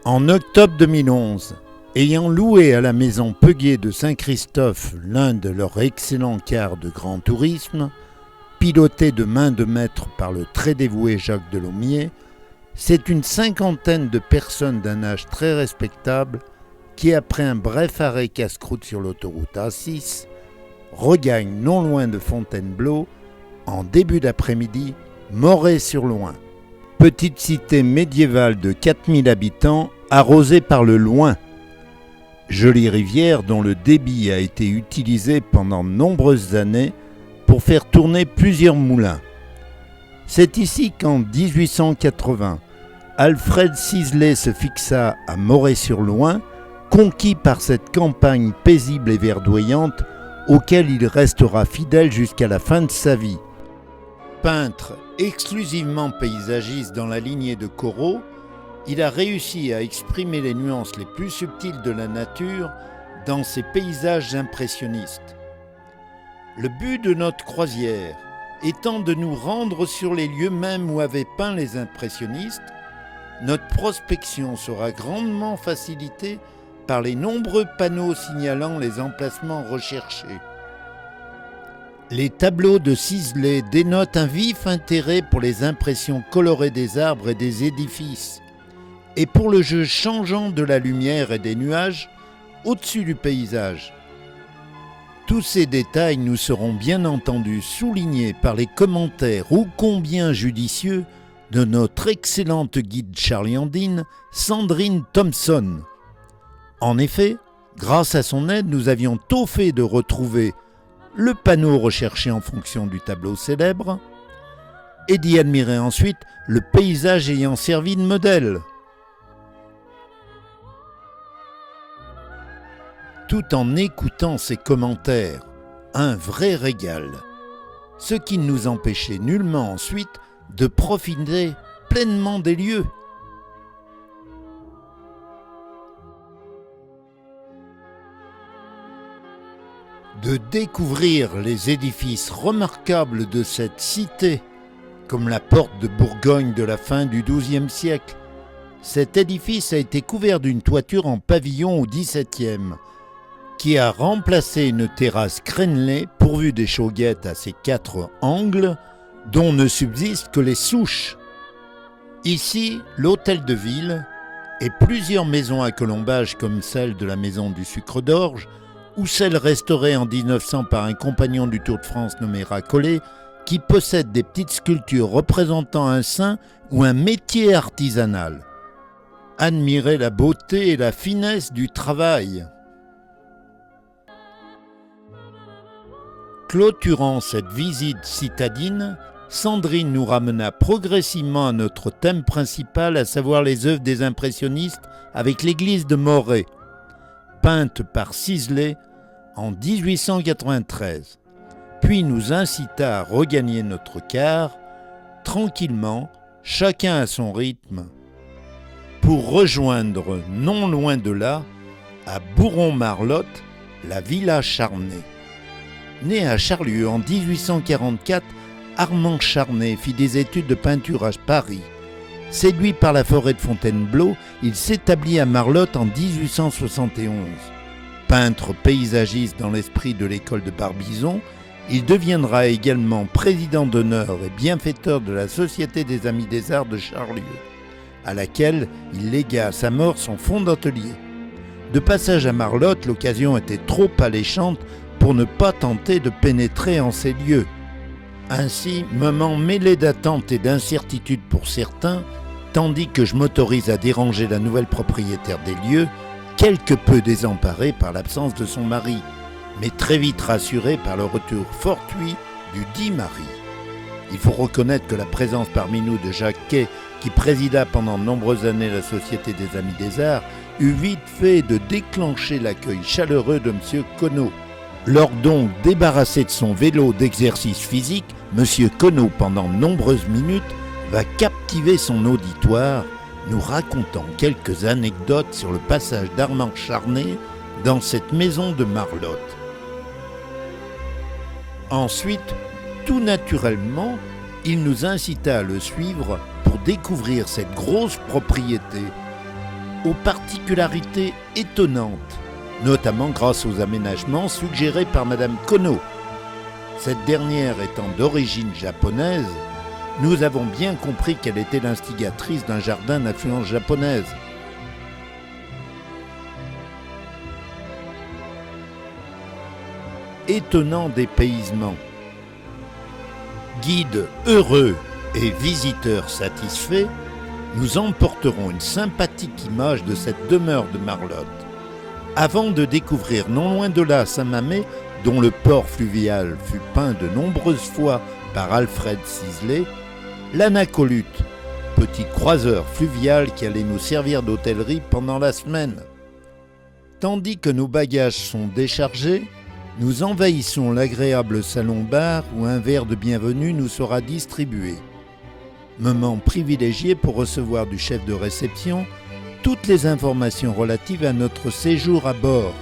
En octobre 2011, ayant loué à la maison Peguet de Saint-Christophe l'un de leurs excellents cars de grand tourisme, piloté de main de maître par le très dévoué Jacques Delaumier, c'est une cinquantaine de personnes d'un âge très respectable qui, après un bref arrêt casse-croûte sur l'autoroute A6, regagnent non loin de Fontainebleau, en début d'après-midi, Moret-sur-Loing. Petite cité médiévale de 4000 habitants, arrosée par le Loing. Jolie rivière dont le débit a été utilisé pendant de nombreuses années pour faire tourner plusieurs moulins. C'est ici qu'en 1880, Alfred Sisley se fixa à Moret-sur-Loing, conquis par cette campagne paisible et verdoyante auquel il restera fidèle jusqu'à la fin de sa vie. Peintre exclusivement paysagiste dans la lignée de Corot, il a réussi à exprimer les nuances les plus subtiles de la nature dans ses paysages impressionnistes. Le but de notre croisière étant de nous rendre sur les lieux mêmes où avaient peint les impressionnistes, notre prospection sera grandement facilitée par les nombreux panneaux signalant les emplacements recherchés. Les tableaux de Sisley dénotent un vif intérêt pour les impressions colorées des arbres et des édifices, et pour le jeu changeant de la lumière et des nuages au-dessus du paysage. Tous ces détails nous seront bien entendu soulignés par les commentaires ô combien judicieux de notre excellente guide charliandine, Sandrine Thompson. En effet, grâce à son aide, nous avions tôt fait de retrouver le panneau recherché en fonction du tableau célèbre et d'y admirer ensuite le paysage ayant servi de modèle. Tout en écoutant ses commentaires, un vrai régal, ce qui ne nous empêchait nullement ensuite de profiter pleinement des lieux. De découvrir les édifices remarquables de cette cité, comme la porte de Bourgogne de la fin du XIIe siècle. Cet édifice a été couvert d'une toiture en pavillon au XVIIe, qui a remplacé une terrasse crénelée pourvue des chauguettes à ses 4 angles, dont ne subsistent que les souches. Ici, l'hôtel de ville et plusieurs maisons à colombage comme celle de la maison du sucre d'orge, ou celle restaurée en 1900 par un compagnon du Tour de France nommé Racollet, qui possède des petites sculptures représentant un saint ou un métier artisanal. Admirez la beauté et la finesse du travail. Clôturant cette visite citadine, Sandrine nous ramena progressivement à notre thème principal, à savoir les œuvres des impressionnistes avec l'église de Moret, peinte par Sisley en 1893, puis nous incita à regagner notre car, tranquillement, chacun à son rythme, pour rejoindre, non loin de là, à Bourron-Marlotte, la Villa Charnay. Né à Charlieu en 1844, Armand Charnay fit des études de peinture à Paris. Séduit par la forêt de Fontainebleau, il s'établit à Marlotte en 1871. Peintre paysagiste dans l'esprit de l'école de Barbizon, il deviendra également président d'honneur et bienfaiteur de la Société des Amis des Arts de Charlieu, à laquelle il légua à sa mort son fonds d'atelier. De passage à Marlotte, l'occasion était trop alléchante pour ne pas tenter de pénétrer en ces lieux. Ainsi, moment mêlé d'attente et d'incertitude pour certains, tandis que je m'autorise à déranger la nouvelle propriétaire des lieux, quelque peu désemparée par l'absence de son mari, mais très vite rassurée par le retour fortuit du dit mari. Il faut reconnaître que la présence parmi nous de Jacques Quay, qui présida pendant de nombreuses années la Société des Amis des Arts, eut vite fait de déclencher l'accueil chaleureux de M. Conneau. Lors donc débarrassé de son vélo d'exercice physique, M. Conneau, pendant de nombreuses minutes, va captiver son auditoire, nous racontant quelques anecdotes sur le passage d'Armand Charnay dans cette maison de Marlotte. Ensuite, tout naturellement, il nous incita à le suivre pour découvrir cette grosse propriété aux particularités étonnantes, notamment grâce aux aménagements suggérés par Madame Kono. Cette dernière étant d'origine japonaise, nous avons bien compris qu'elle était l'instigatrice d'un jardin d'influence japonaise. Étonnant dépaysement. Guides heureux et visiteurs satisfaits, nous emporterons une sympathique image de cette demeure de Marlotte, avant de découvrir non loin de là Saint-Mamet, dont le port fluvial fut peint de nombreuses fois par Alfred Sisley, l'Anacolute, petit croiseur fluvial qui allait nous servir d'hôtellerie pendant la semaine. Tandis que nos bagages sont déchargés, nous envahissons l'agréable salon-bar où un verre de bienvenue nous sera distribué. Moment privilégié pour recevoir du chef de réception toutes les informations relatives à notre séjour à bord.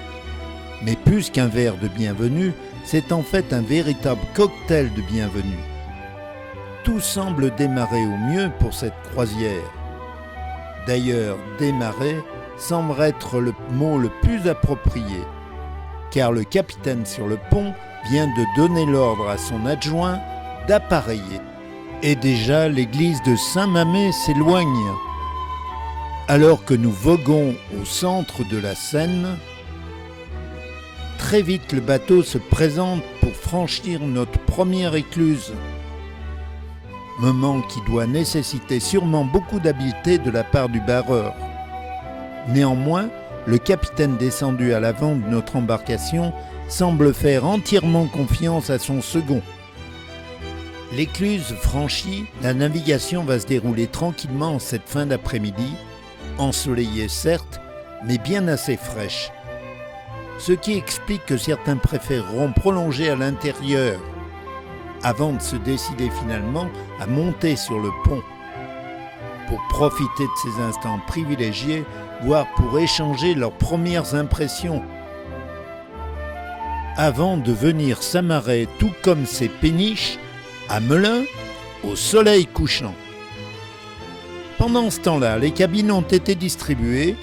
Mais plus qu'un verre de bienvenue, c'est en fait un véritable cocktail de bienvenue. Tout semble démarrer au mieux pour cette croisière. D'ailleurs, démarrer semble être le mot le plus approprié, car le capitaine sur le pont vient de donner l'ordre à son adjoint d'appareiller. Et déjà l'église de Saint-Mamet s'éloigne. Alors que nous voguons au centre de la Seine, très vite le bateau se présente pour franchir notre première écluse. Moment qui doit nécessiter sûrement beaucoup d'habileté de la part du barreur. Néanmoins, le capitaine descendu à l'avant de notre embarcation semble faire entièrement confiance à son second. L'écluse franchie, la navigation va se dérouler tranquillement en cette fin d'après-midi, ensoleillée certes, mais bien assez fraîche. Ce qui explique que certains préféreront prolonger à l'intérieur, avant de se décider finalement à monter sur le pont, pour profiter de ces instants privilégiés, voire pour échanger leurs premières impressions, avant de venir s'amarrer tout comme ces péniches à Melun, au soleil couchant. Pendant ce temps-là, les cabines ont été distribuées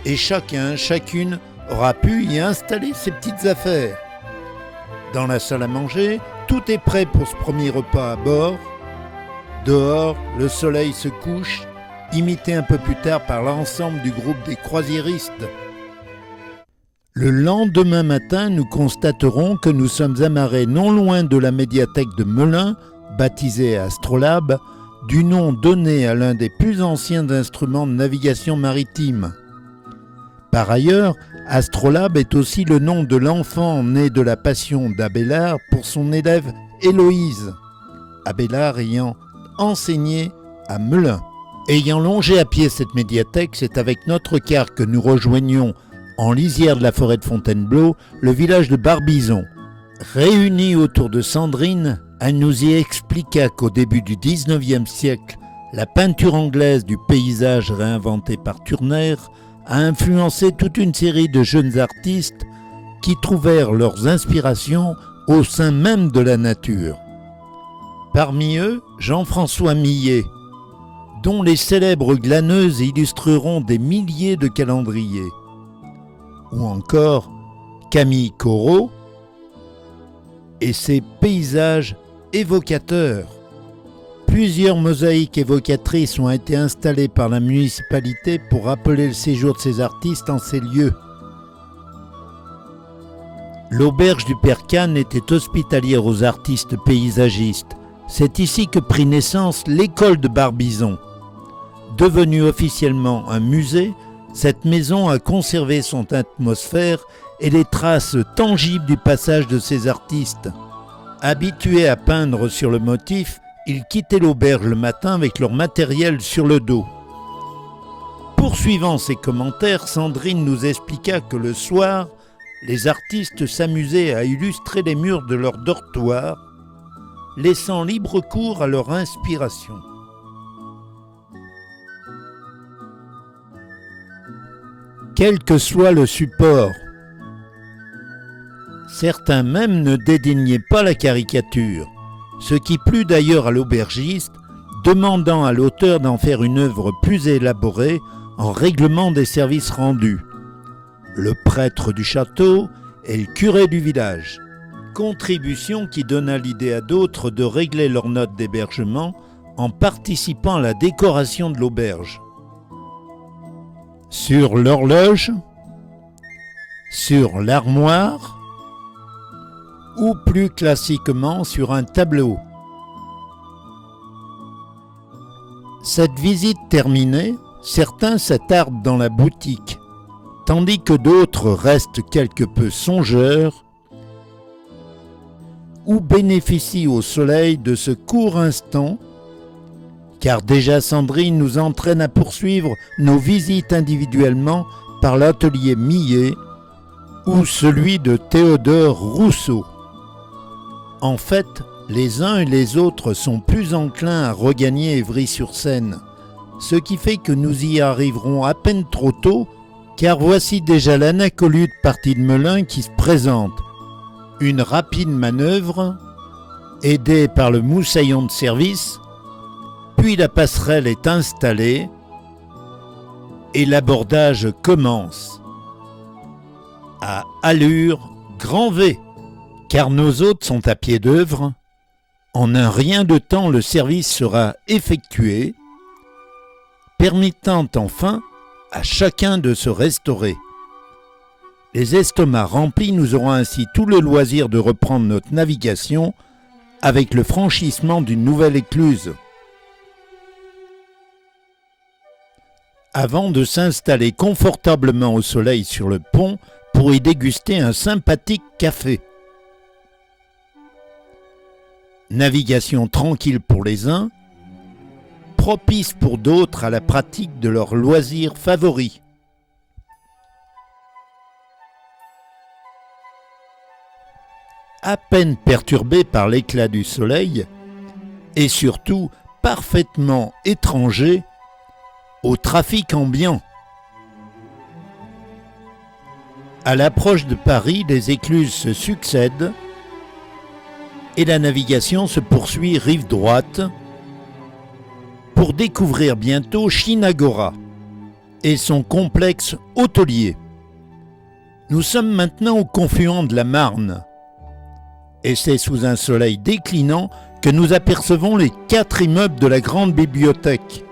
et chacune aura pu y installer ses petites affaires. Dans la salle à manger, tout est prêt pour ce premier repas à bord. Dehors, le soleil se couche, imité un peu plus tard par l'ensemble du groupe des croisiéristes. Le lendemain matin, nous constaterons que nous sommes amarrés non loin de la médiathèque de Melun, baptisée Astrolabe, du nom donné à l'un des plus anciens instruments de navigation maritime. Par ailleurs, Astrolabe est aussi le nom de l'enfant né de la passion d'Abélard pour son élève Héloïse, Abélard ayant enseigné à Melun. Ayant longé à pied cette médiathèque, c'est avec notre car que nous rejoignons en lisière de la forêt de Fontainebleau, le village de Barbizon. Réunis autour de Sandrine, elle nous y expliqua qu'au début du XIXe siècle, la peinture anglaise du paysage réinventée par Turner a influencé toute une série de jeunes artistes qui trouvèrent leurs inspirations au sein même de la nature. Parmi eux, Jean-François Millet, dont les célèbres glaneuses illustreront des milliers de calendriers. Ou encore Camille Corot et ses paysages évocateurs. Plusieurs mosaïques évocatrices ont été installées par la municipalité pour rappeler le séjour de ces artistes en ces lieux. L'auberge du Père Cannes était hospitalière aux artistes paysagistes. C'est ici que prit naissance l'école de Barbizon. Devenue officiellement un musée, cette maison a conservé son atmosphère et les traces tangibles du passage de ces artistes. Habitués à peindre sur le motif, ils quittaient l'auberge le matin avec leur matériel sur le dos. Poursuivant ses commentaires, Sandrine nous expliqua que le soir, les artistes s'amusaient à illustrer les murs de leur dortoir, laissant libre cours à leur inspiration. Quel que soit le support, certains même ne dédaignaient pas la caricature, ce qui plut d'ailleurs à l'aubergiste, demandant à l'auteur d'en faire une œuvre plus élaborée en règlement des services rendus. Le prêtre du château et le curé du village. Contribution qui donna l'idée à d'autres de régler leur note d'hébergement en participant à la décoration de l'auberge. Sur l'horloge, sur l'armoire ou plus classiquement sur un tableau. Cette visite terminée, certains s'attardent dans la boutique, tandis que d'autres restent quelque peu songeurs ou bénéficient au soleil de ce court instant, car déjà Sandrine nous entraîne à poursuivre nos visites individuellement par l'atelier Millet ou celui de Théodore Rousseau. En fait, les uns et les autres sont plus enclins à regagner Évry-sur-Seine, ce qui fait que nous y arriverons à peine trop tôt, car voici déjà l'Anacolute partie de Melun qui se présente. Une rapide manœuvre, aidée par le moussaillon de service, puis la passerelle est installée et l'abordage commence. À allure grand V, car nos hôtes sont à pied d'œuvre. En un rien de temps, le service sera effectué, permettant enfin à chacun de se restaurer. Les estomacs remplis, nous aurons ainsi tout le loisir de reprendre notre navigation avec le franchissement d'une nouvelle écluse. Avant de s'installer confortablement au soleil sur le pont pour y déguster un sympathique café. Navigation tranquille pour les uns, propice pour d'autres à la pratique de leurs loisirs favoris. À peine perturbé par l'éclat du soleil, et surtout parfaitement étranger au trafic ambiant. À l'approche de Paris, les écluses se succèdent et la navigation se poursuit rive droite pour découvrir bientôt Chinagora et son complexe hôtelier. Nous sommes maintenant au confluent de la Marne et c'est sous un soleil déclinant que nous apercevons les 4 immeubles de la grande bibliothèque.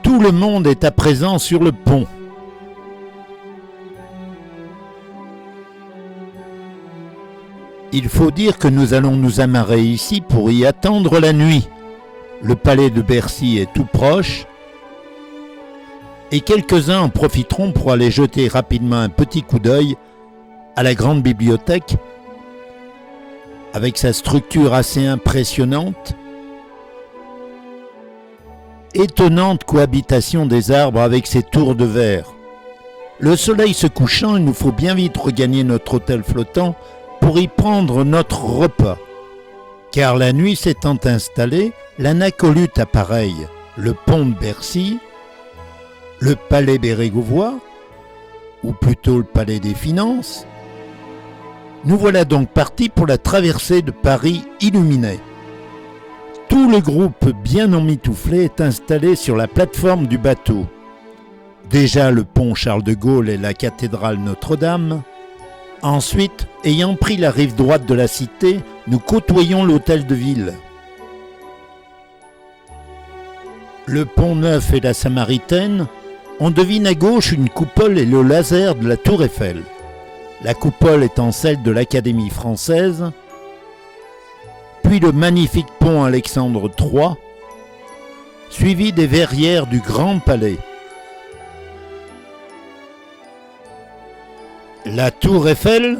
Tout le monde est à présent sur le pont. Il faut dire que nous allons nous amarrer ici pour y attendre la nuit. Le palais de Bercy est tout proche et quelques-uns en profiteront pour aller jeter rapidement un petit coup d'œil à la grande bibliothèque avec sa structure assez impressionnante. Étonnante cohabitation des arbres avec ses tours de verre. Le soleil se couchant, il nous faut bien vite regagner notre hôtel flottant pour y prendre notre repas. Car la nuit s'étant installée, l'Anacolute appareille, le pont de Bercy, le palais Bérégovois, ou plutôt le palais des Finances. Nous voilà donc partis pour la traversée de Paris illuminée. Tout le groupe bien emmitouflé est installé sur la plateforme du bateau. Déjà le pont Charles de Gaulle et la cathédrale Notre-Dame. Ensuite, ayant pris la rive droite de la cité, nous côtoyons l'hôtel de ville. Le pont Neuf et la Samaritaine, on devine à gauche une coupole et le laser de la Tour Eiffel. La coupole étant celle de l'Académie française, puis le magnifique pont Alexandre III, suivi des verrières du Grand Palais. La Tour Eiffel,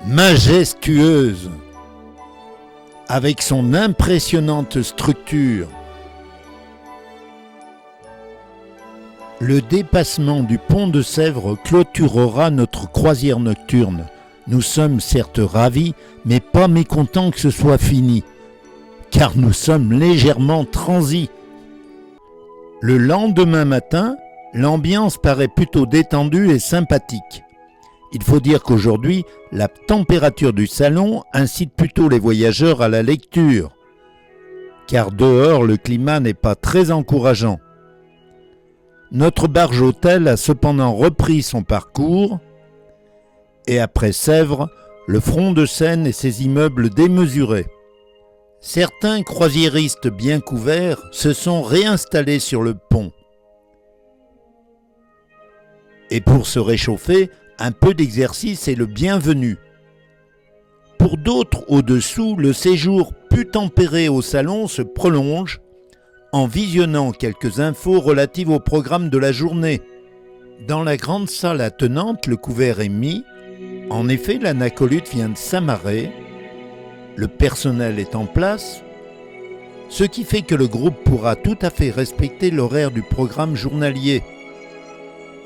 majestueuse, avec son impressionnante structure. Le dépassement du pont de Sèvres clôturera notre croisière nocturne. Nous sommes certes ravis, mais pas mécontents que ce soit fini, car nous sommes légèrement transis. Le lendemain matin, l'ambiance paraît plutôt détendue et sympathique. Il faut dire qu'aujourd'hui, la température du salon incite plutôt les voyageurs à la lecture. car dehors le climat n'est pas très encourageant. Notre barge-hôtel a cependant repris son parcours, et après Sèvres, le front de Seine et ses immeubles démesurés. Certains croisiéristes bien couverts se sont réinstallés sur le pont. Et pour se réchauffer, un peu d'exercice est le bienvenu. Pour d'autres au-dessous, le séjour plus tempéré au salon se prolonge en visionnant quelques infos relatives au programme de la journée. Dans la grande salle attenante, le couvert est mis. En effet, l'anacolute vient de s'amarrer. Le personnel est en place, ce qui fait que le groupe pourra tout à fait respecter l'horaire du programme journalier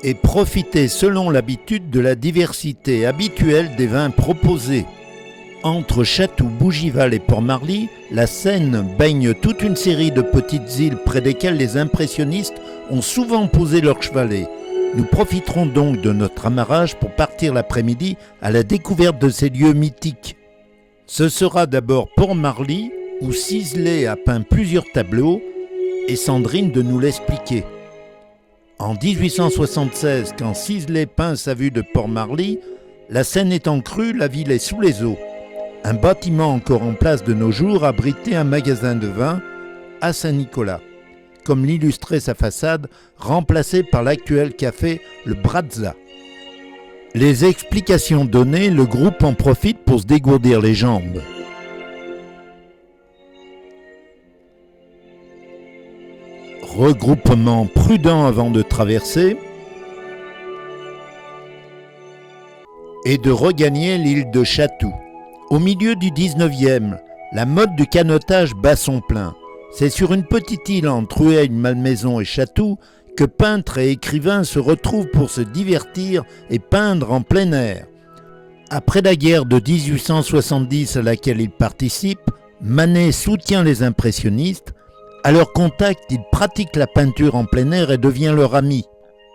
et profiter selon l'habitude de la diversité habituelle des vins proposés. Entre Chatou, Bougival et Port-Marly, la Seine baigne toute une série de petites îles près desquelles les impressionnistes ont souvent posé leur chevalet. Nous profiterons donc de notre amarrage pour partir l'après-midi à la découverte de ces lieux mythiques. Ce sera d'abord Port-Marly, où Sisley a peint plusieurs tableaux, et Sandrine de nous l'expliquer. En 1876, quand Sisley peint sa vue de Port-Marly, la Seine étant crue, la ville est sous les eaux. Un bâtiment encore en place de nos jours abritait un magasin de vin à Saint-Nicolas, comme l'illustrait sa façade, remplacée par l'actuel café Le Brazza. Les explications données, le groupe en profite pour se dégourdir les jambes. Regroupement prudent avant de traverser et de regagner l'île de Chatou. Au milieu du 19e, la mode du canotage bat son plein. C'est sur une petite île entre Rueil-Malmaison et Chatou que peintres et écrivains se retrouvent pour se divertir et peindre en plein air. Après la guerre de 1870 à laquelle ils participent, Manet soutient les impressionnistes. À leur contact, il pratique la peinture en plein air et devient leur ami.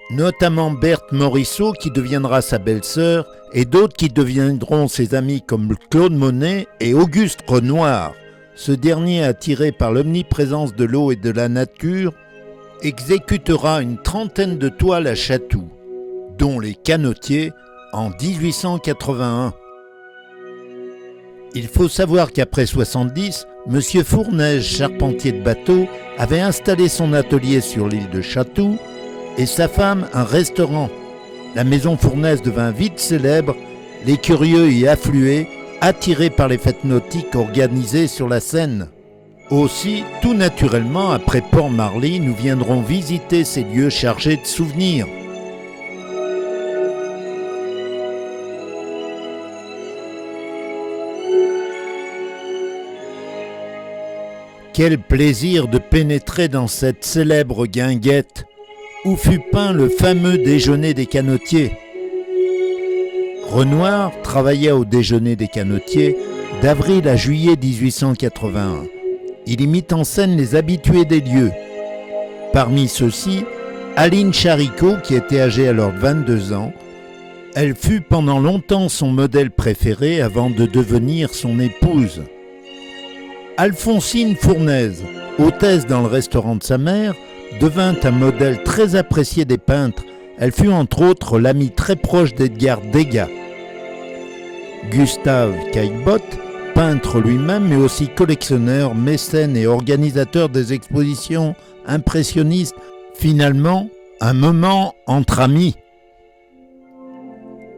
Notamment Berthe Morisot qui deviendra sa belle-sœur et d'autres qui deviendront ses amis comme Claude Monet et Auguste Renoir. Ce dernier, attiré par l'omniprésence de l'eau et de la nature, exécutera une trentaine de toiles à Chatou, dont Les Canotiers en 1881. Il faut savoir qu'après 70, M. Fournaise, charpentier de bateau, avait installé son atelier sur l'île de Chatou et sa femme un restaurant. La maison Fournaise devint vite célèbre, les curieux y affluaient, attirés par les fêtes nautiques organisées sur la Seine. Aussi, tout naturellement, après Port-Marly, nous viendrons visiter ces lieux chargés de souvenirs. Quel plaisir de pénétrer dans cette célèbre guinguette où fut peint le fameux déjeuner des canotiers. Renoir travailla au déjeuner des canotiers d'avril à juillet 1881. Il y mit en scène les habitués des lieux. Parmi ceux-ci, Aline Charicot, qui était âgée alors de 22 ans. Elle fut pendant longtemps son modèle préféré avant de devenir son épouse. Alphonsine Fournaise, hôtesse dans le restaurant de sa mère, devint un modèle très apprécié des peintres. Elle fut entre autres l'amie très proche d'Edgar Degas. Gustave Caillebotte, peintre lui-même mais aussi collectionneur, mécène et organisateur des expositions impressionnistes. Finalement, un moment entre amis.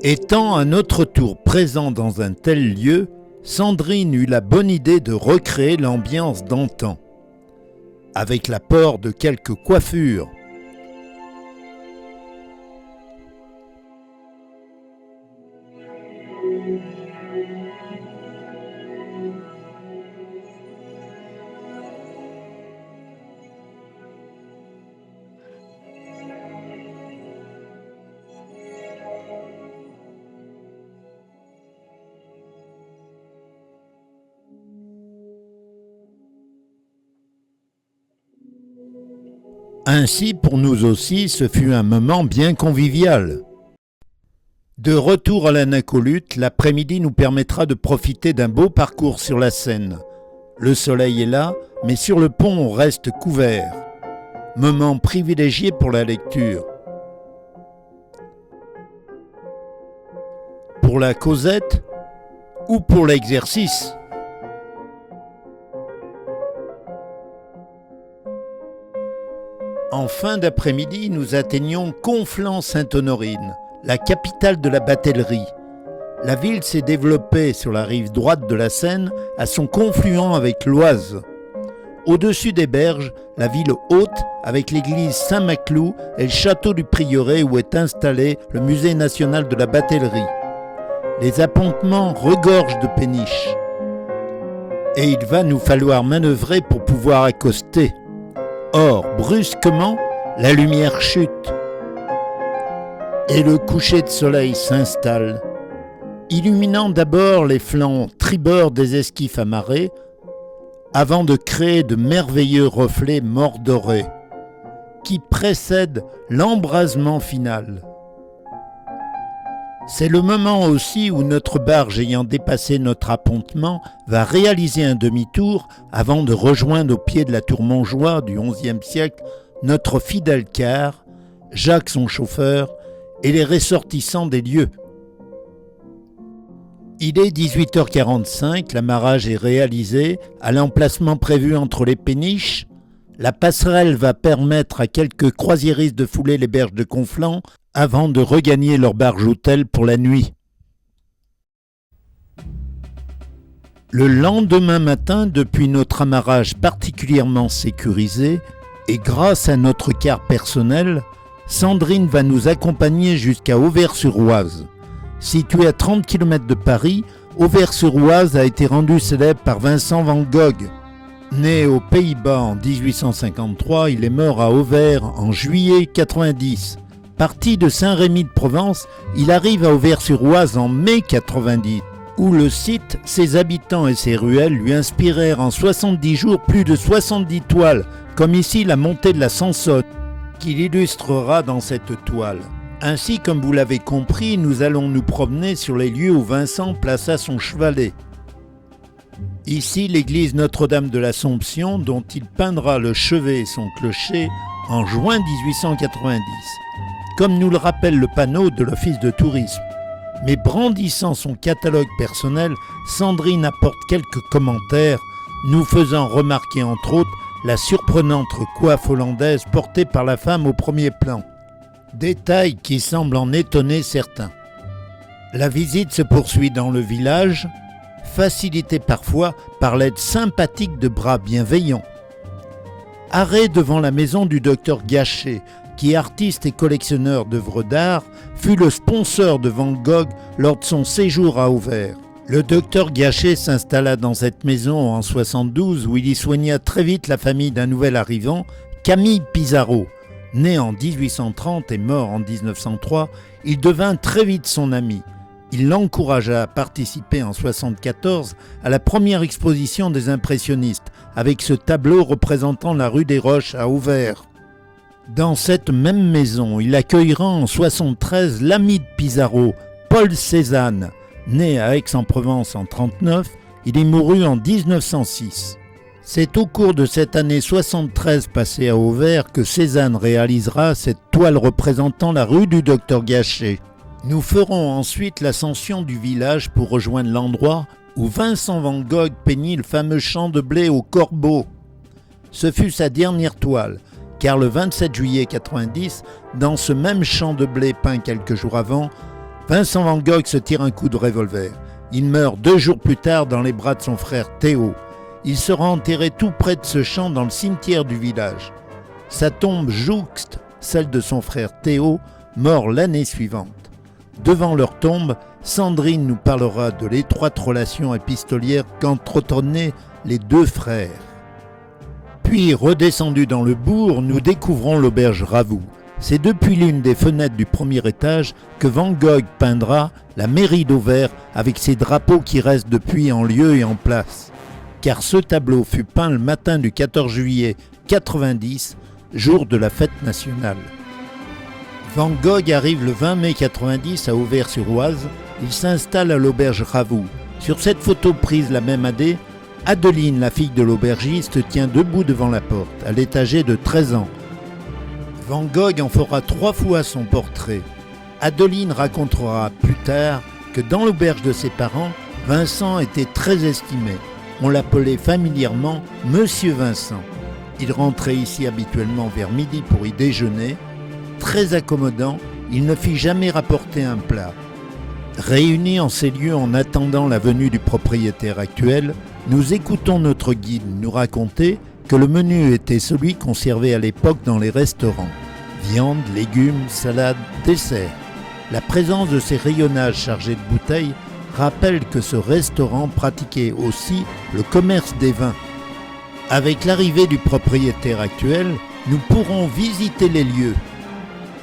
Étant à notre tour présent dans un tel lieu, Sandrine eut la bonne idée de recréer l'ambiance d'antan, avec l'apport de quelques coiffures. Ainsi, pour nous aussi, ce fut un moment bien convivial. De retour à l'Anacolute, l'après-midi nous permettra de profiter d'un beau parcours sur la Seine, Le soleil est là, mais sur le pont on reste couvert. Moment privilégié pour la lecture. Pour la causette ou pour l'exercice. En fin d'après-midi, nous atteignons Conflans-Sainte-Honorine, la capitale de la batellerie. La ville s'est développée sur la rive droite de la Seine, à son confluent avec l'Oise. Au-dessus des berges, la ville haute, avec l'église Saint-Maclou et le château du Prieuré où est installé le musée national de la batellerie. Les appontements regorgent de péniches. Et il va nous falloir manœuvrer pour pouvoir accoster. Or, brusquement, la lumière chute. Et le coucher de soleil s'installe, illuminant d'abord les flancs tribord des esquifs amarrés, avant de créer de merveilleux reflets mordorés, qui précèdent l'embrasement final. C'est le moment aussi où notre barge ayant dépassé notre appontement va réaliser un demi-tour avant de rejoindre au pied de la tour Montjoie du XIe siècle notre fidèle quart, Jacques son chauffeur et les ressortissants des lieux. Il est 18h45, l'amarrage est réalisé à l'emplacement prévu entre les péniches. La passerelle va permettre à quelques croisiéristes de fouler les berges de Conflans avant de regagner leur barge-hôtel pour la nuit. Le lendemain matin, depuis notre amarrage particulièrement sécurisé, et grâce à notre quart personnel, Sandrine va nous accompagner jusqu'à Auvers-sur-Oise. Situé à 30 km de Paris, Auvers-sur-Oise a été rendu célèbre par Vincent van Gogh. Né aux Pays-Bas en 1853, il est mort à Auvers en juillet 90. Parti de Saint-Rémy de Provence, il arrive à Auvers-sur-Oise en mai 90, où le site, ses habitants et ses ruelles lui inspirèrent en 70 jours plus de 70 toiles, comme ici la montée de la Sansonne, qu'il illustrera dans cette toile. Ainsi, comme vous l'avez compris, nous allons nous promener sur les lieux où Vincent plaça son chevalet. Ici, l'église Notre-Dame de l'Assomption, dont il peindra le chevet et son clocher en juin 1890, comme nous le rappelle le panneau de l'Office de tourisme. Mais brandissant son catalogue personnel, Sandrine apporte quelques commentaires, nous faisant remarquer entre autres la surprenante coiffe hollandaise portée par la femme au premier plan. Détail qui semble en étonner certains. La visite se poursuit dans le village, facilitée parfois par l'aide sympathique de bras bienveillants. Arrêt devant la maison du docteur Gachet, qui, artiste et collectionneur d'œuvres d'art, fut le sponsor de Van Gogh lors de son séjour à Auvers. Le docteur Gachet s'installa dans cette maison en 1972 où il y soigna très vite la famille d'un nouvel arrivant, Camille Pizarro. Né en 1830 et mort en 1903, il devint très vite son ami. Il l'encouragea à participer en 1974 à la première exposition des impressionnistes, avec ce tableau représentant la rue des Roches à Auvers. Dans cette même maison, il accueillera en 1973 l'ami de Pizarro, Paul Cézanne. Né à Aix-en-Provence en 1939, il y mourut en 1906. C'est au cours de cette année 73 passée à Auvers que Cézanne réalisera cette toile représentant la rue du docteur Gachet. Nous ferons ensuite l'ascension du village pour rejoindre l'endroit où Vincent van Gogh peignit le fameux champ de blé au corbeau. Ce fut sa dernière toile, car le 27 juillet 90, dans ce même champ de blé peint quelques jours avant, Vincent van Gogh se tire un coup de revolver. Il meurt 2 jours plus tard dans les bras de son frère Théo. Il sera enterré tout près de ce champ dans le cimetière du village. Sa tombe jouxte celle de son frère Théo, mort l'année suivante. Devant leur tombe, Sandrine nous parlera de l'étroite relation épistolière qu'entretenaient les 2 frères. Puis, redescendus dans le bourg, nous découvrons l'auberge Ravoux. C'est depuis l'une des fenêtres du premier étage que Van Gogh peindra la mairie d'Auvers avec ses drapeaux qui restent depuis en lieu et en place. Car ce tableau fut peint le matin du 14 juillet 90, jour de la fête nationale. Van Gogh arrive le 20 mai 90 à Auvers-sur-Oise. Il s'installe à l'auberge Ravoux. Sur cette photo prise la même année, Adeline, la fille de l'aubergiste, tient debout devant la porte. Elle est âgée de 13 ans. Van Gogh en fera 3 fois son portrait. Adeline racontera plus tard que dans l'auberge de ses parents, Vincent était très estimé. On l'appelait familièrement Monsieur Vincent. Il rentrait ici habituellement vers midi pour y déjeuner. Très accommodant, il ne fit jamais rapporter un plat. Réunis en ces lieux en attendant la venue du propriétaire actuel, nous écoutons notre guide nous raconter que le menu était celui qu'on servait à l'époque dans les restaurants. Viande, légumes, salades, desserts. La présence de ces rayonnages chargés de bouteilles rappelle que ce restaurant pratiquait aussi le commerce des vins. Avec l'arrivée du propriétaire actuel, nous pourrons visiter les lieux.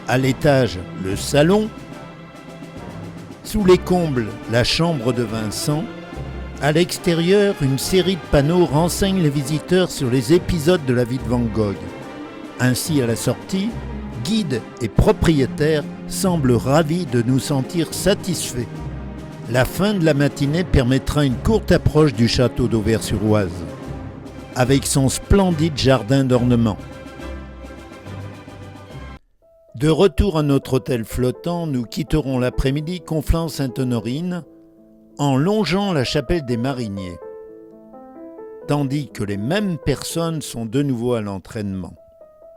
À l'étage, le salon. Sous les combles, la chambre de Vincent. À l'extérieur, une série de panneaux renseigne les visiteurs sur les épisodes de la vie de Van Gogh. Ainsi, à la sortie, guide et propriétaire semblent ravis de nous sentir satisfaits. La fin de la matinée permettra une courte approche du château d'Auvers-sur-Oise, avec son splendide jardin d'ornement. De retour à notre hôtel flottant, nous quitterons l'après-midi Conflans-Sainte-Honorine en longeant la chapelle des Mariniers, tandis que les mêmes personnes sont de nouveau à l'entraînement.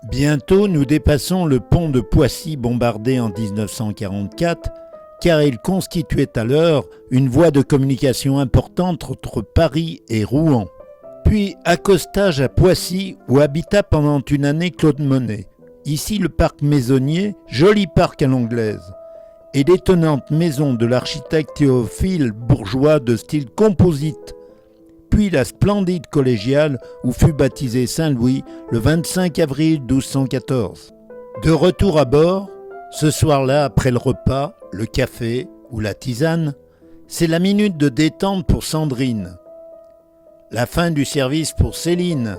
Bientôt, nous dépassons le pont de Poissy bombardé en 1944, car il constituait alors une voie de communication importante entre Paris et Rouen. Puis accostage à Poissy où habita pendant une année Claude Monet. Ici le parc maisonnier, joli parc à l'anglaise, et l'étonnante maison de l'architecte Théophile Bourgeois de style composite, puis la splendide collégiale où fut baptisé Saint-Louis le 25 avril 1214. De retour à bord, ce soir-là, après le repas, le café ou la tisane, c'est la minute de détente pour Sandrine, la fin du service pour Céline.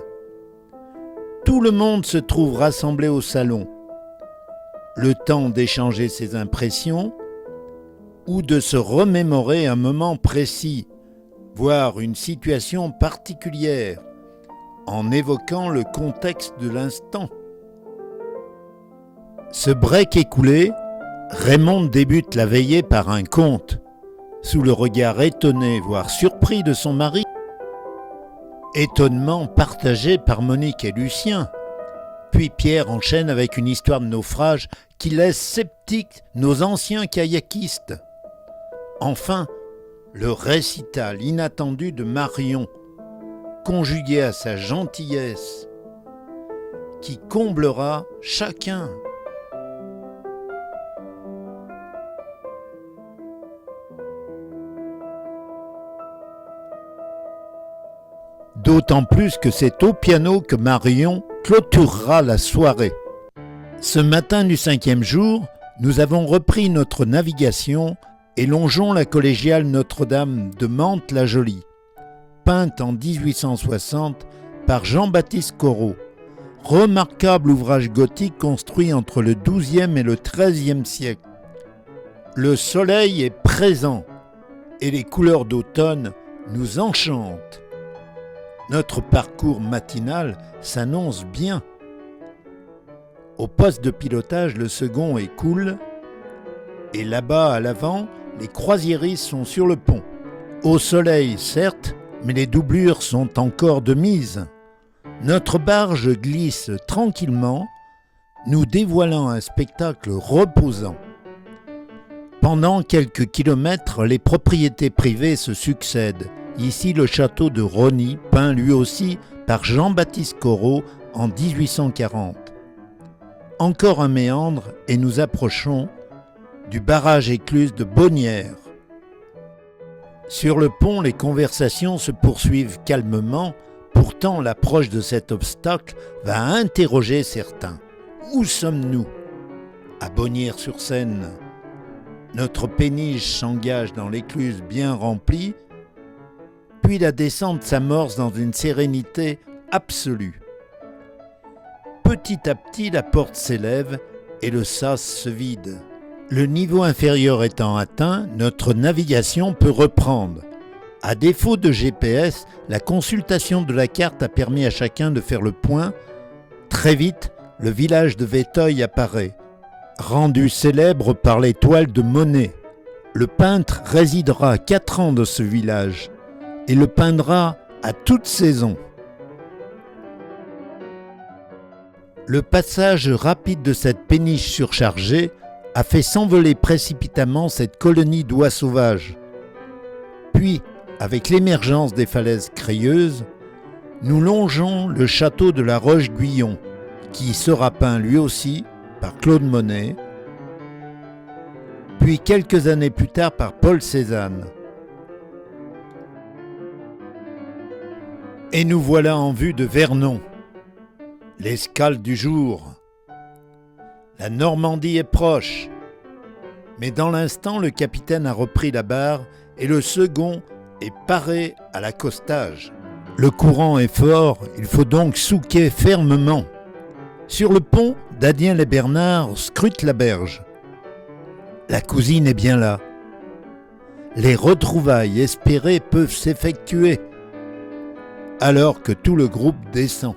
Tout le monde se trouve rassemblé au salon. Le temps d'échanger ses impressions ou de se remémorer un moment précis, voire une situation particulière, en évoquant le contexte de l'instant. Ce break écoulé, Raymond débute la veillée par un conte, sous le regard étonné, voire surpris de son mari. Étonnement partagé par Monique et Lucien. Puis Pierre enchaîne avec une histoire de naufrage qui laisse sceptiques nos anciens kayakistes. Enfin, le récital inattendu de Marion, conjugué à sa gentillesse, qui comblera chacun. D'autant plus que c'est au piano que Marion clôturera la soirée. Ce matin du 5e jour, nous avons repris notre navigation et longeons la collégiale Notre-Dame de Mantes-la-Jolie, peinte en 1860 par Jean-Baptiste Corot. Remarquable ouvrage gothique construit entre le XIIe et le XIIIe siècle. Le soleil est présent et les couleurs d'automne nous enchantent. Notre parcours matinal s'annonce bien. Au poste de pilotage, le second est cool. Et là-bas, à l'avant, les croisiéristes sont sur le pont. Au soleil, certes, mais les doublures sont encore de mise. Notre barge glisse tranquillement, nous dévoilant un spectacle reposant. Pendant quelques kilomètres, les propriétés privées se succèdent. Ici, le château de Rosny, peint lui aussi par Jean-Baptiste Corot en 1840. Encore un méandre et nous approchons du barrage écluse de Bonnières. Sur le pont, les conversations se poursuivent calmement, pourtant l'approche de cet obstacle va interroger certains. Où sommes-nous ? À Bonnières-sur-Seine. Notre péniche s'engage dans l'écluse bien remplie, puis la descente s'amorce dans une sérénité absolue. Petit à petit, la porte s'élève et le sas se vide. Le niveau inférieur étant atteint, notre navigation peut reprendre. À défaut de GPS, la consultation de la carte a permis à chacun de faire le point. Très vite, le village de Véteuil apparaît, rendu célèbre par l'étoile de Monet. Le peintre résidera 4 ans dans ce village et le peindra à toute saison. Le passage rapide de cette péniche surchargée a fait s'envoler précipitamment cette colonie d'oies sauvages. Puis, avec l'émergence des falaises crayeuses, nous longeons le château de la Roche-Guyon, qui sera peint lui aussi par Claude Monet, puis quelques années plus tard par Paul Cézanne. Et nous voilà en vue de Vernon, l'escale du jour. La Normandie est proche, mais dans l'instant, le capitaine a repris la barre et le second est paré à l'accostage. Le courant est fort, il faut donc souquer fermement. Sur le pont, Dadien-les-Bernards scrute la berge. La cousine est bien là. Les retrouvailles espérées peuvent s'effectuer, alors que tout le groupe descend.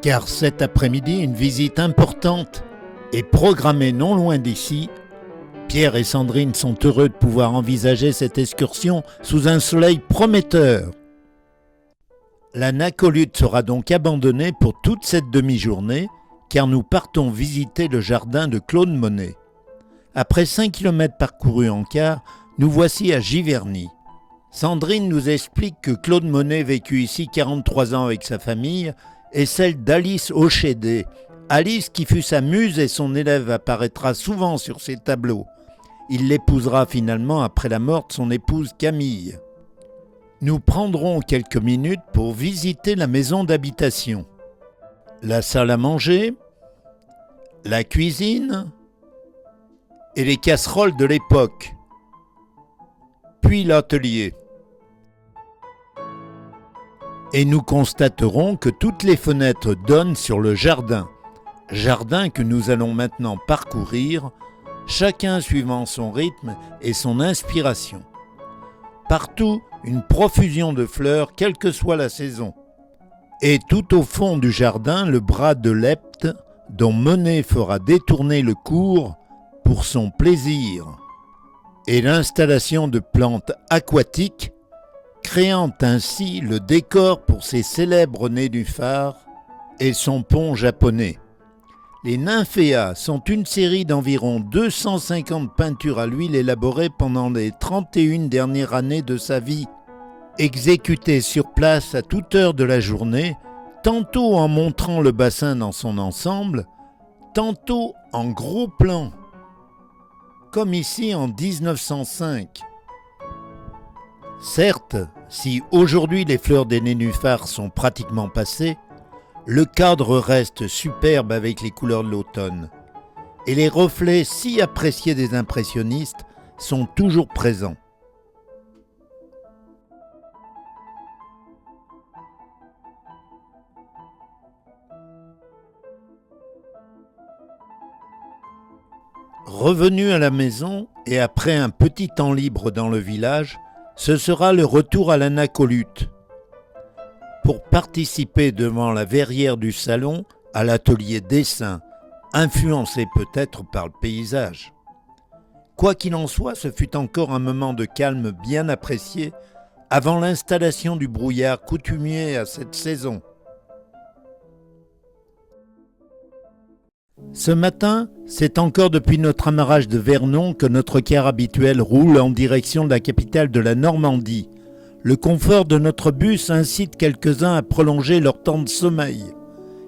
Car cet après-midi, une visite importante est programmée non loin d'ici. Pierre et Sandrine sont heureux de pouvoir envisager cette excursion sous un soleil prometteur. La Nacolute sera donc abandonnée pour toute cette demi-journée, car nous partons visiter le jardin de Claude Monet. Après 5 km parcourus en quart, nous voici à Giverny. Sandrine nous explique que Claude Monet vécut ici 43 ans avec sa famille et celle d'Alice Auchédé. Alice, qui fut sa muse et son élève, apparaîtra souvent sur ses tableaux. Il l'épousera finalement après la mort de son épouse Camille. Nous prendrons quelques minutes pour visiter la maison d'habitation. La salle à manger, la cuisine et les casseroles de l'époque, puis l'atelier. Et nous constaterons que toutes les fenêtres donnent sur le jardin que nous allons maintenant parcourir, chacun suivant son rythme et son inspiration. Partout, une profusion de fleurs, quelle que soit la saison. Et tout au fond du jardin, le bras de Lepte, dont Monet fera détourner le cours pour son plaisir, et l'installation de plantes aquatiques, créant ainsi le décor pour ses célèbres nénuphars et son pont japonais. Les nymphéas sont une série d'environ 250 peintures à l'huile élaborées pendant les 31 dernières années de sa vie, exécutées sur place à toute heure de la journée, tantôt en montrant le bassin dans son ensemble, tantôt en gros plan, comme ici en 1905. Certes, si aujourd'hui les fleurs des nénuphars sont pratiquement passées, le cadre reste superbe avec les couleurs de l'automne. Et les reflets si appréciés des impressionnistes sont toujours présents. Revenu à la maison et après un petit temps libre dans le village, ce sera le retour à la Nacolute pour participer devant la verrière du salon à l'atelier dessin, influencé peut-être par le paysage. Quoi qu'il en soit, ce fut encore un moment de calme bien apprécié avant l'installation du brouillard coutumier à cette saison. Ce matin, c'est encore depuis notre amarrage de Vernon que notre car habituel roule en direction de la capitale de la Normandie. Le confort de notre bus incite quelques-uns à prolonger leur temps de sommeil.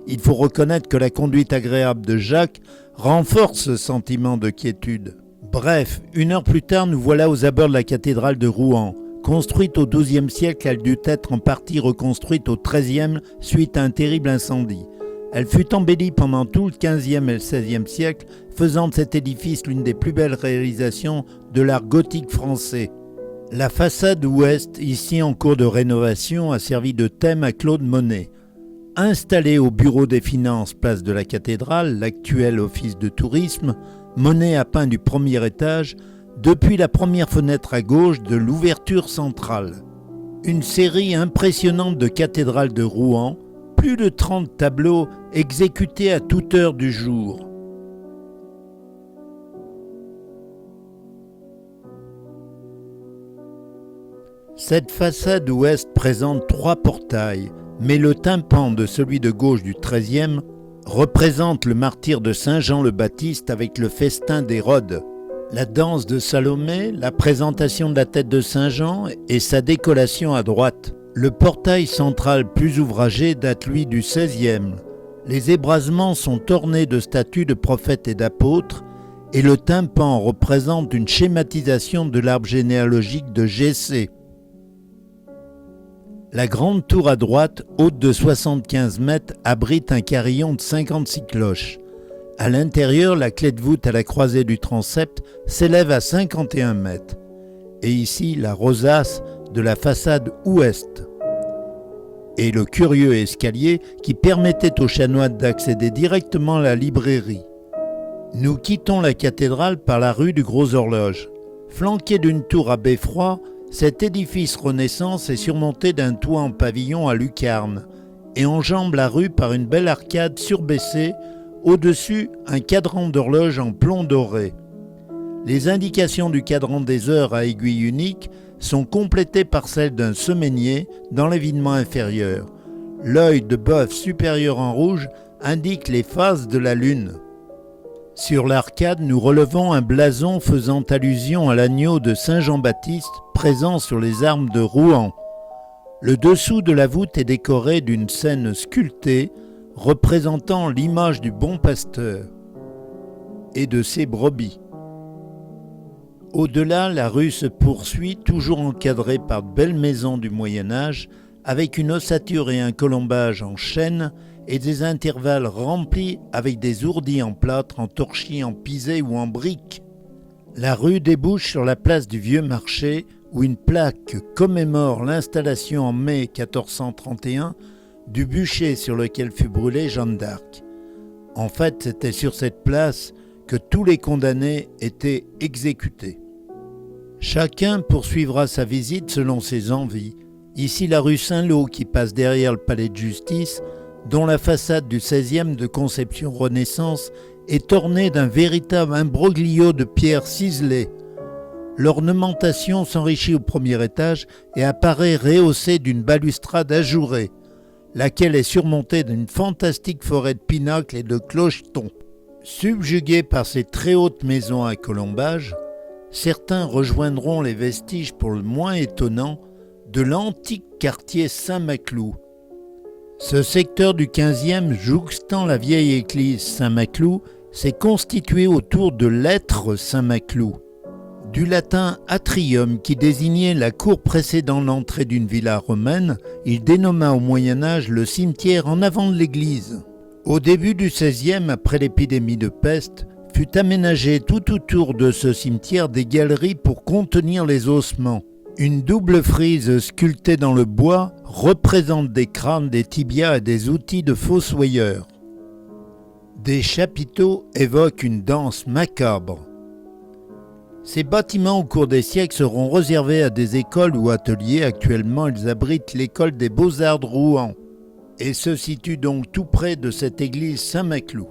Il faut reconnaître que la conduite agréable de Jacques renforce ce sentiment de quiétude. Bref, 1 heure plus tard, nous voilà aux abords de la cathédrale de Rouen. Construite au XIIe siècle, elle dut être en partie reconstruite au XIIIe suite à un terrible incendie. Elle fut embellie pendant tout le XVe et le XVIe siècle, faisant de cet édifice l'une des plus belles réalisations de l'art gothique français. La façade ouest, ici en cours de rénovation, a servi de thème à Claude Monet. Installé au bureau des finances, place de la cathédrale, l'actuel office de tourisme, Monet a peint du premier étage, depuis la première fenêtre à gauche de l'ouverture centrale. Une série impressionnante de cathédrales de Rouen, plus de 30 tableaux exécutés à toute heure du jour. Cette façade ouest présente 3 portails, mais le tympan de celui de gauche du XIIIe représente le martyre de Saint Jean le Baptiste avec le festin d'Hérode, la danse de Salomé, la présentation de la tête de Saint Jean et sa décollation à droite. Le portail central plus ouvragé date lui du XVIe. Les ébrasements sont ornés de statues de prophètes et d'apôtres et le tympan représente une schématisation de l'arbre généalogique de Jessé. La grande tour à droite, haute de 75 mètres, abrite un carillon de 56 cloches. À l'intérieur, la clé de voûte à la croisée du transept s'élève à 51 mètres. Et ici, la rosace de la façade ouest. Et le curieux escalier qui permettait aux chanoines d'accéder directement à la librairie. Nous quittons la cathédrale par la rue du Gros Horloge. Flanqué d'une tour à beffroi, cet édifice Renaissance est surmonté d'un toit en pavillon à lucarne et enjambe la rue par une belle arcade surbaissée, au-dessus un cadran d'horloge en plomb doré. Les indications du cadran des heures à aiguille unique sont complétées par celles d'un semainier dans l'évitement inférieur. L'œil de bœuf supérieur en rouge indique les phases de la lune. Sur l'arcade, nous relevons un blason faisant allusion à l'agneau de Saint Jean-Baptiste présent sur les armes de Rouen. Le dessous de la voûte est décoré d'une scène sculptée représentant l'image du bon pasteur et de ses brebis. Au-delà, la rue se poursuit, toujours encadrée par de belles maisons du Moyen-Âge, avec une ossature et un colombage en chêne et des intervalles remplis avec des ourdis en plâtre, en torchis, en pisé ou en briques. La rue débouche sur la place du Vieux Marché, où une plaque commémore l'installation en mai 1431 du bûcher sur lequel fut brûlée Jeanne d'Arc. En fait, c'était sur cette place que tous les condamnés étaient exécutés. Chacun poursuivra sa visite selon ses envies. Ici, la rue Saint-Lô qui passe derrière le palais de justice, dont la façade du XVIe de conception Renaissance est ornée d'un véritable imbroglio de pierres ciselées. L'ornementation s'enrichit au premier étage et apparaît rehaussée d'une balustrade ajourée, laquelle est surmontée d'une fantastique forêt de pinacles et de clochetons. Subjugués par ces très hautes maisons à colombage, certains rejoindront les vestiges pour le moins étonnants de l'antique quartier Saint-Maclou. Ce secteur du XVe jouxtant la vieille église Saint-Maclou s'est constitué autour de l'être Saint-Maclou, du latin atrium qui désignait la cour précédant l'entrée d'une villa romaine. Il dénomma au Moyen-Âge le cimetière en avant de l'église. Au début du XVIe, après l'épidémie de peste, fut aménagé tout autour de ce cimetière des galeries pour contenir les ossements. Une double frise sculptée dans le bois représente des crânes, des tibias et des outils de fossoyeurs. Des chapiteaux évoquent une danse macabre. Ces bâtiments au cours des siècles seront réservés à des écoles ou ateliers. Actuellement, ils abritent l'école des Beaux-Arts de Rouen et se situent donc tout près de cette église Saint-Maclou.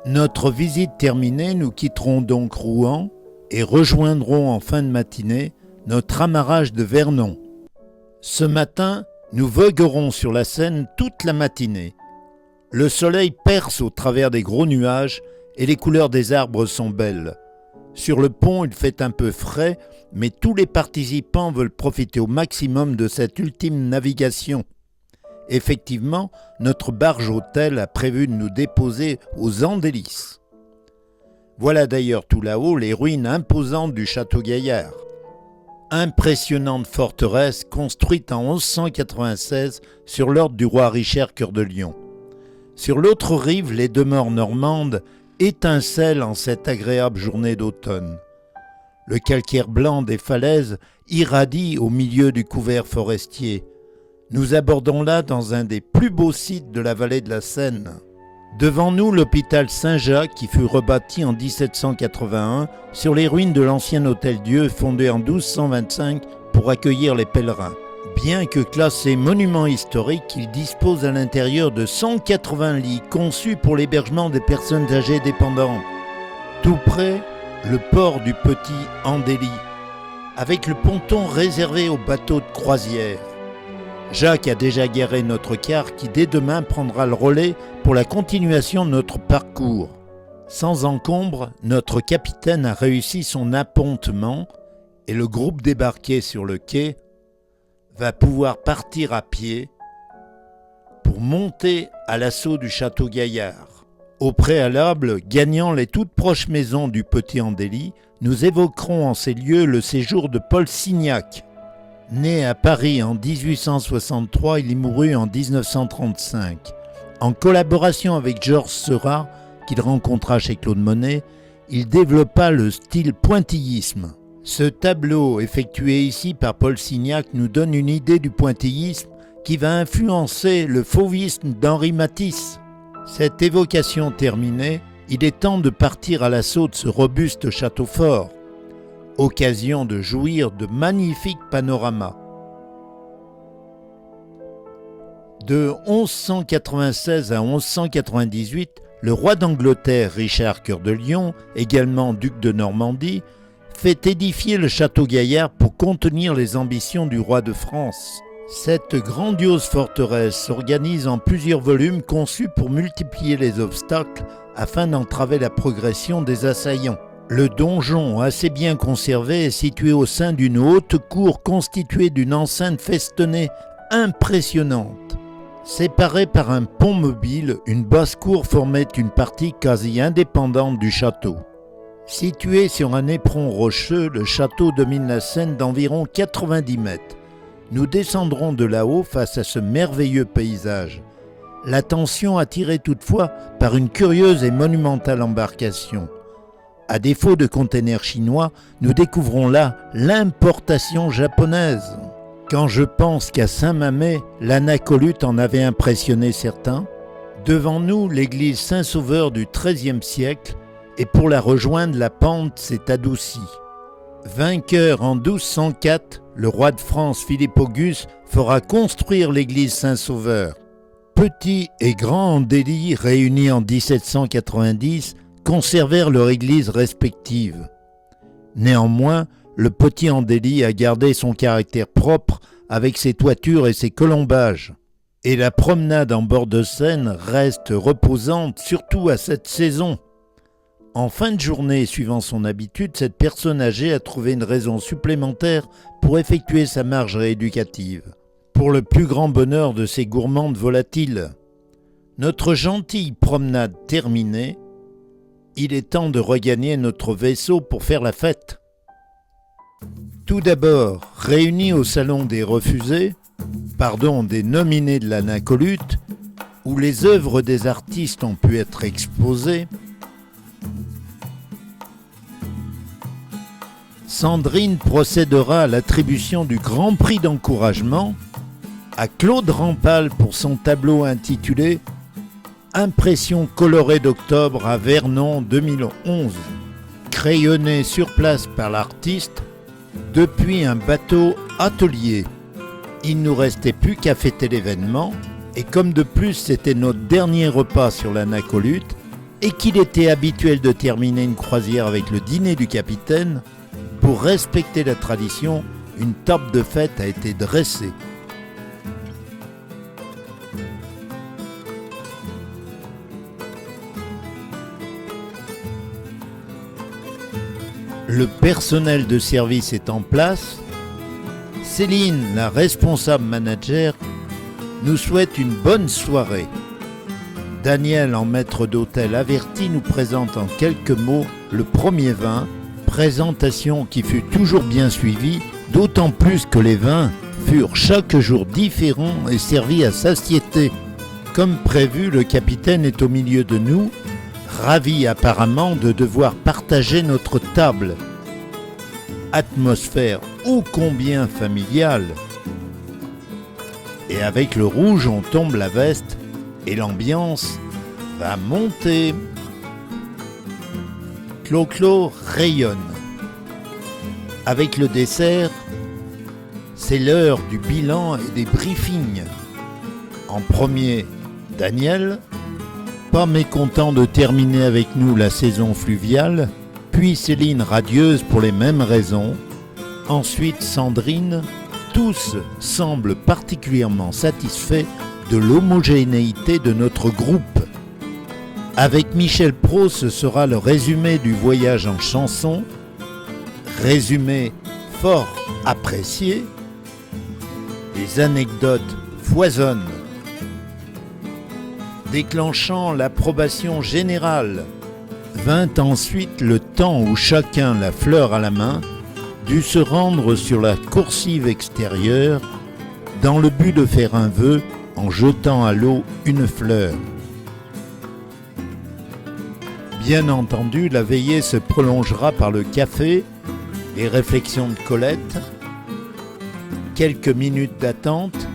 Notre visite terminée, nous quitterons donc Rouen et rejoindrons en fin de matinée notre amarrage de Vernon. Ce matin, nous voguerons sur la Seine toute la matinée. Le soleil perce au travers des gros nuages et les couleurs des arbres sont belles. Sur le pont, il fait un peu frais, mais tous les participants veulent profiter au maximum de cette ultime navigation. Effectivement, notre barge-hôtel a prévu de nous déposer aux Andelys. Voilà d'ailleurs tout là-haut les ruines imposantes du château Gaillard. Impressionnante forteresse construite en 1196 sur l'ordre du roi Richard Cœur de Lion. Sur l'autre rive, les demeures normandes étincellent en cette agréable journée d'automne. Le calcaire blanc des falaises irradie au milieu du couvert forestier. Nous abordons là dans un des plus beaux sites de la vallée de la Seine. Devant nous, l'hôpital Saint-Jacques qui fut rebâti en 1781 sur les ruines de l'ancien Hôtel-Dieu fondé en 1225 pour accueillir les pèlerins. Bien que classé monument historique, il dispose à l'intérieur de 180 lits conçus pour l'hébergement des personnes âgées dépendantes. Tout près, le port du Petit Andély, avec le ponton réservé aux bateaux de croisière. Jacques a déjà garé notre car qui dès demain prendra le relais pour la continuation de notre parcours. Sans encombre, notre capitaine a réussi son appontement et le groupe débarqué sur le quai va pouvoir partir à pied pour monter à l'assaut du château Gaillard. Au préalable, gagnant les toutes proches maisons du Petit Andély, nous évoquerons en ces lieux le séjour de Paul Signac. Né à Paris en 1863, il y mourut en 1935. En collaboration avec Georges Seurat, qu'il rencontra chez Claude Monet, il développa le style pointillisme. Ce tableau, effectué ici par Paul Signac, nous donne une idée du pointillisme qui va influencer le fauvisme d'Henri Matisse. Cette évocation terminée, il est temps de partir à l'assaut de ce robuste château fort, occasion de jouir de magnifiques panoramas. De 1196 à 1198, le roi d'Angleterre, Richard Cœur de Lion, également duc de Normandie, fait édifier le château Gaillard pour contenir les ambitions du roi de France. Cette grandiose forteresse s'organise en plusieurs volumes conçus pour multiplier les obstacles afin d'entraver la progression des assaillants. Le donjon, assez bien conservé, est situé au sein d'une haute cour constituée d'une enceinte festonnée impressionnante. Séparée par un pont mobile, une basse-cour formait une partie quasi indépendante du château. Situé sur un éperon rocheux, le château domine la Seine d'environ 90 mètres. Nous descendrons de là-haut face à ce merveilleux paysage. L'attention attirée toutefois par une curieuse et monumentale embarcation. À défaut de containers chinois, nous découvrons là l'importation japonaise. Quand je pense qu'à Saint-Mamet, l'Anacolute en avait impressionné certains, devant nous l'église Saint-Sauveur du XIIIe siècle, et pour la rejoindre, la pente s'est adoucie. Vainqueur en 1204, le roi de France Philippe Auguste fera construire l'église Saint-Sauveur. Petit et Grand Andély, réunis en 1790, conservèrent leur église respective. Néanmoins, le Petit Andély a gardé son caractère propre avec ses toitures et ses colombages. Et la promenade en bord de Seine reste reposante, surtout à cette saison. En fin de journée, suivant son habitude, cette personne âgée a trouvé une raison supplémentaire pour effectuer sa marche rééducative. Pour le plus grand bonheur de ces gourmandes volatiles. Notre gentille promenade terminée, il est temps de regagner notre vaisseau pour faire la fête. Tout d'abord, réunis au salon des refusés, des nominés de l'Anacolute, où les œuvres des artistes ont pu être exposées, Sandrine procédera à l'attribution du Grand Prix d'encouragement à Claude Rampal pour son tableau intitulé « Impression colorée d'octobre à Vernon 2011 », crayonné sur place par l'artiste depuis un bateau atelier. Il ne nous restait plus qu'à fêter l'événement, et comme de plus c'était notre dernier repas sur l'Anacolute, et qu'il était habituel de terminer une croisière avec le dîner du capitaine, pour respecter la tradition, une table de fête a été dressée. Le personnel de service est en place. Céline, la responsable manager, nous souhaite une bonne soirée. Daniel, en maître d'hôtel averti, nous présente en quelques mots le premier vin, présentation qui fut toujours bien suivie, d'autant plus que les vins furent chaque jour différents et servis à satiété. Comme prévu, le capitaine est au milieu de nous, ravi apparemment de devoir partager notre table. Atmosphère ô combien familiale. Et avec le rouge, on tombe la veste et l'ambiance va monter. Clo-Clo rayonne. Avec le dessert, c'est l'heure du bilan et des briefings. En premier, Daniel, pas mécontent de terminer avec nous la saison fluviale, puis Céline radieuse pour les mêmes raisons, ensuite Sandrine. Tous semblent particulièrement satisfaits de l'homogénéité de notre groupe. Avec Michel Pro, ce sera le résumé du voyage en chanson, résumé fort apprécié. Les anecdotes foisonnent, déclenchant l'approbation générale. Vint ensuite le temps où chacun, la fleur à la main, dut se rendre sur la coursive extérieure dans le but de faire un vœu en jetant à l'eau une fleur. Bien entendu, la veillée se prolongera par le café, les réflexions de Colette, quelques minutes d'attente,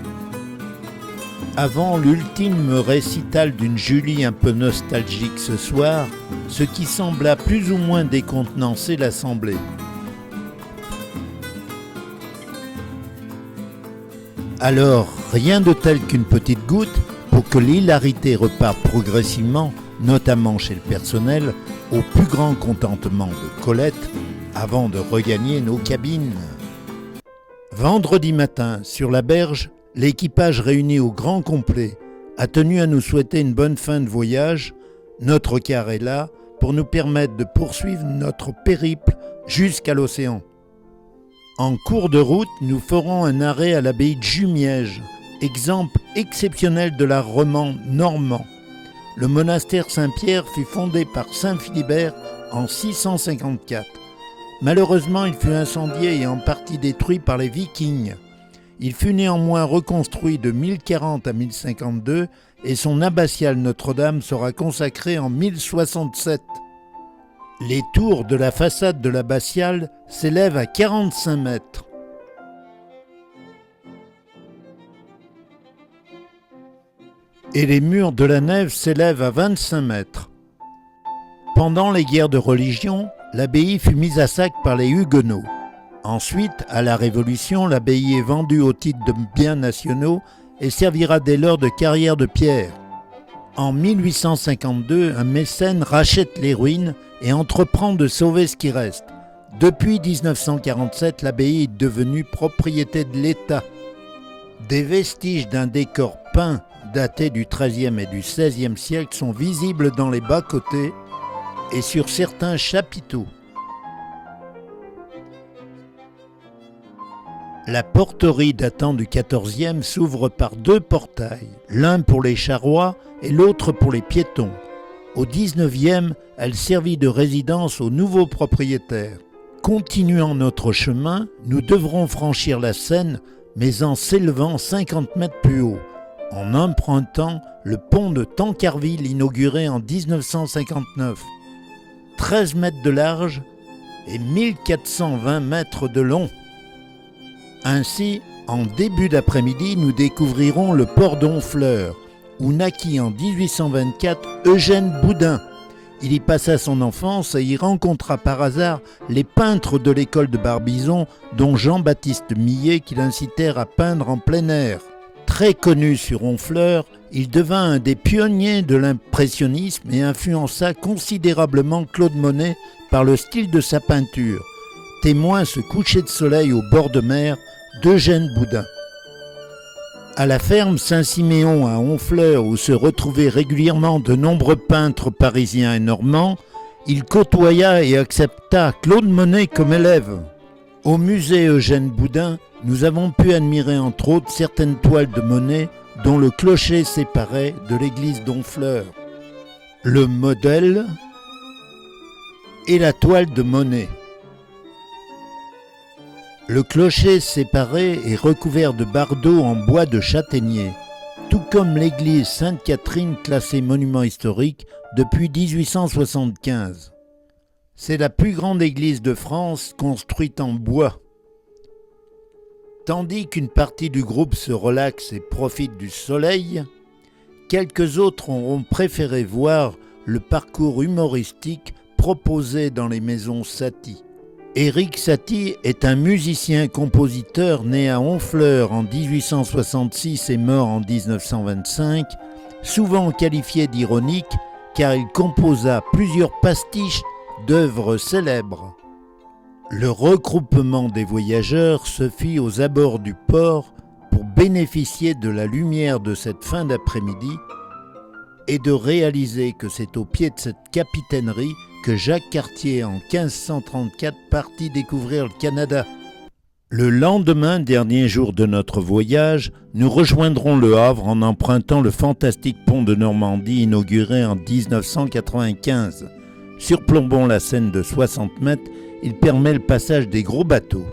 avant l'ultime récital d'une Julie un peu nostalgique ce soir, ce qui sembla plus ou moins décontenancer l'assemblée. Alors, rien de tel qu'une petite goutte pour que l'hilarité reparte progressivement, notamment chez le personnel, au plus grand contentement de Colette, avant de regagner nos cabines. Vendredi matin, sur la berge, l'équipage réuni au grand complet a tenu à nous souhaiter une bonne fin de voyage. Notre car est là pour nous permettre de poursuivre notre périple jusqu'à l'océan. En cours de route, nous ferons un arrêt à l'abbaye de Jumièges, exemple exceptionnel de l'art roman normand. Le monastère Saint-Pierre fut fondé par saint Philibert en 654. Malheureusement, il fut incendié et en partie détruit par les Vikings. Il fut néanmoins reconstruit de 1040 à 1052 et son abbatiale Notre-Dame sera consacrée en 1067. Les tours de la façade de l'abbatiale s'élèvent à 45 mètres. Et les murs de la nef s'élèvent à 25 mètres. Pendant les guerres de religion, l'abbaye fut mise à sac par les Huguenots. Ensuite, à la Révolution, l'abbaye est vendue au titre de biens nationaux et servira dès lors de carrière de pierre. En 1852, un mécène rachète les ruines et entreprend de sauver ce qui reste. Depuis 1947, l'abbaye est devenue propriété de l'État. Des vestiges d'un décor peint daté du XIIIe et du XVIe siècle sont visibles dans les bas-côtés et sur certains chapiteaux. La porterie datant du XIVe s'ouvre par deux portails, l'un pour les charrois et l'autre pour les piétons. Au XIXe, elle servit de résidence aux nouveaux propriétaires. Continuant notre chemin, nous devrons franchir la Seine, mais en s'élevant 50 mètres plus haut, en empruntant le pont de Tancarville inauguré en 1959. 13 mètres de large et 1420 mètres de long. Ainsi, en début d'après-midi, nous découvrirons le port d'Honfleur, où naquit en 1824 Eugène Boudin. Il y passa son enfance et y rencontra par hasard les peintres de l'école de Barbizon, dont Jean-Baptiste Millet, qui l'incitèrent à peindre en plein air. Très connu sur Honfleur, il devint un des pionniers de l'impressionnisme et influença considérablement Claude Monet par le style de sa peinture. Témoin ce coucher de soleil au bord de mer d'Eugène Boudin. À la ferme Saint-Siméon à Honfleur, où se retrouvaient régulièrement de nombreux peintres parisiens et normands, il côtoya et accepta Claude Monet comme élève. Au musée Eugène Boudin, nous avons pu admirer entre autres certaines toiles de Monet dont le clocher séparait de l'église d'Honfleur. Le modèle est la toile de Monet. Le clocher séparé est recouvert de bardeaux en bois de châtaignier, tout comme l'église Sainte-Catherine classée monument historique depuis 1875. C'est la plus grande église de France construite en bois. Tandis qu'une partie du groupe se relaxe et profite du soleil, quelques autres auront préféré voir le parcours humoristique proposé dans les maisons Satie. Éric Satie est un musicien-compositeur né à Honfleur en 1866 et mort en 1925, souvent qualifié d'ironique car il composa plusieurs pastiches d'œuvres célèbres. Le regroupement des voyageurs se fit aux abords du port pour bénéficier de la lumière de cette fin d'après-midi et de réaliser que c'est au pied de cette capitainerie que Jacques Cartier, en 1534, partit découvrir le Canada. Le lendemain, dernier jour de notre voyage, nous rejoindrons le Havre en empruntant le fantastique pont de Normandie inauguré en 1995. Surplombant la Seine de 60 mètres, il permet le passage des gros bateaux.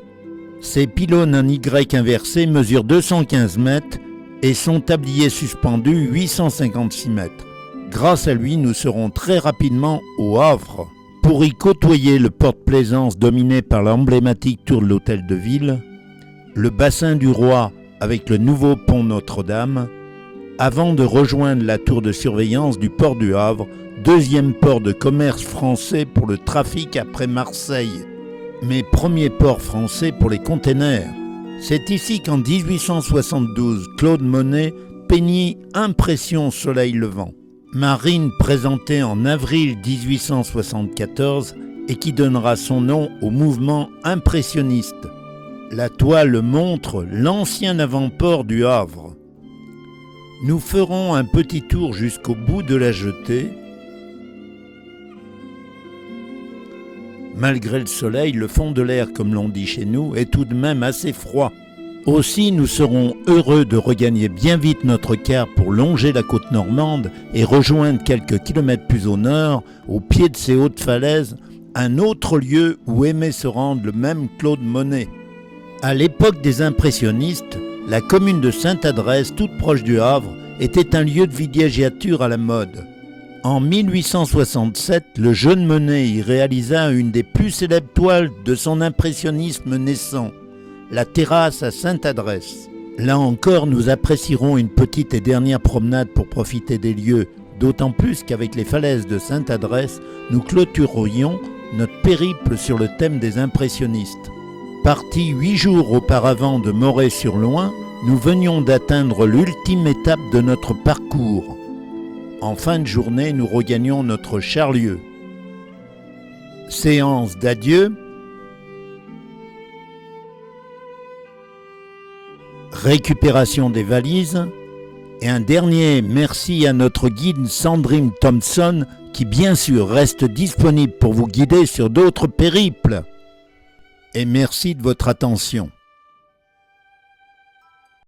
Ces pylônes en Y inversé mesurent 215 mètres et son tablier suspendu 856 mètres. Grâce à lui, nous serons très rapidement au Havre. Pour y côtoyer le porte-plaisance dominé par l'emblématique tour de l'Hôtel de Ville, le bassin du Roi avec le nouveau pont Notre-Dame, avant de rejoindre la tour de surveillance du port du Havre, deuxième port de commerce français pour le trafic après Marseille, mais premier port français pour les containers. C'est ici qu'en 1872, Claude Monet peignit Impression soleil levant, marine présentée en avril 1874 et qui donnera son nom au mouvement impressionniste. La toile montre l'ancien avant-port du Havre. Nous ferons un petit tour jusqu'au bout de la jetée. Malgré le soleil, le fond de l'air, comme l'on dit chez nous, est tout de même assez froid. Aussi, nous serons heureux de regagner bien vite notre quart pour longer la côte normande et rejoindre quelques kilomètres plus au nord, au pied de ces hautes falaises, un autre lieu où aimait se rendre le même Claude Monet. À l'époque des impressionnistes, la commune de Sainte-Adresse, toute proche du Havre, était un lieu de villégiature à la mode. En 1867, le jeune Monet y réalisa une des plus célèbres toiles de son impressionnisme naissant, la terrasse à Sainte-Adresse. Là encore, nous apprécierons une petite et dernière promenade pour profiter des lieux, d'autant plus qu'avec les falaises de Sainte-Adresse, nous clôturerions notre périple sur le thème des impressionnistes. Partis 8 jours auparavant de Moret-sur-Loing, nous venions d'atteindre l'ultime étape de notre parcours. En fin de journée, nous regagnions notre char-lieu. Séance d'adieu. Récupération des valises. Et un dernier merci à notre guide Sandrine Thompson qui bien sûr reste disponible pour vous guider sur d'autres périples. Et merci de votre attention.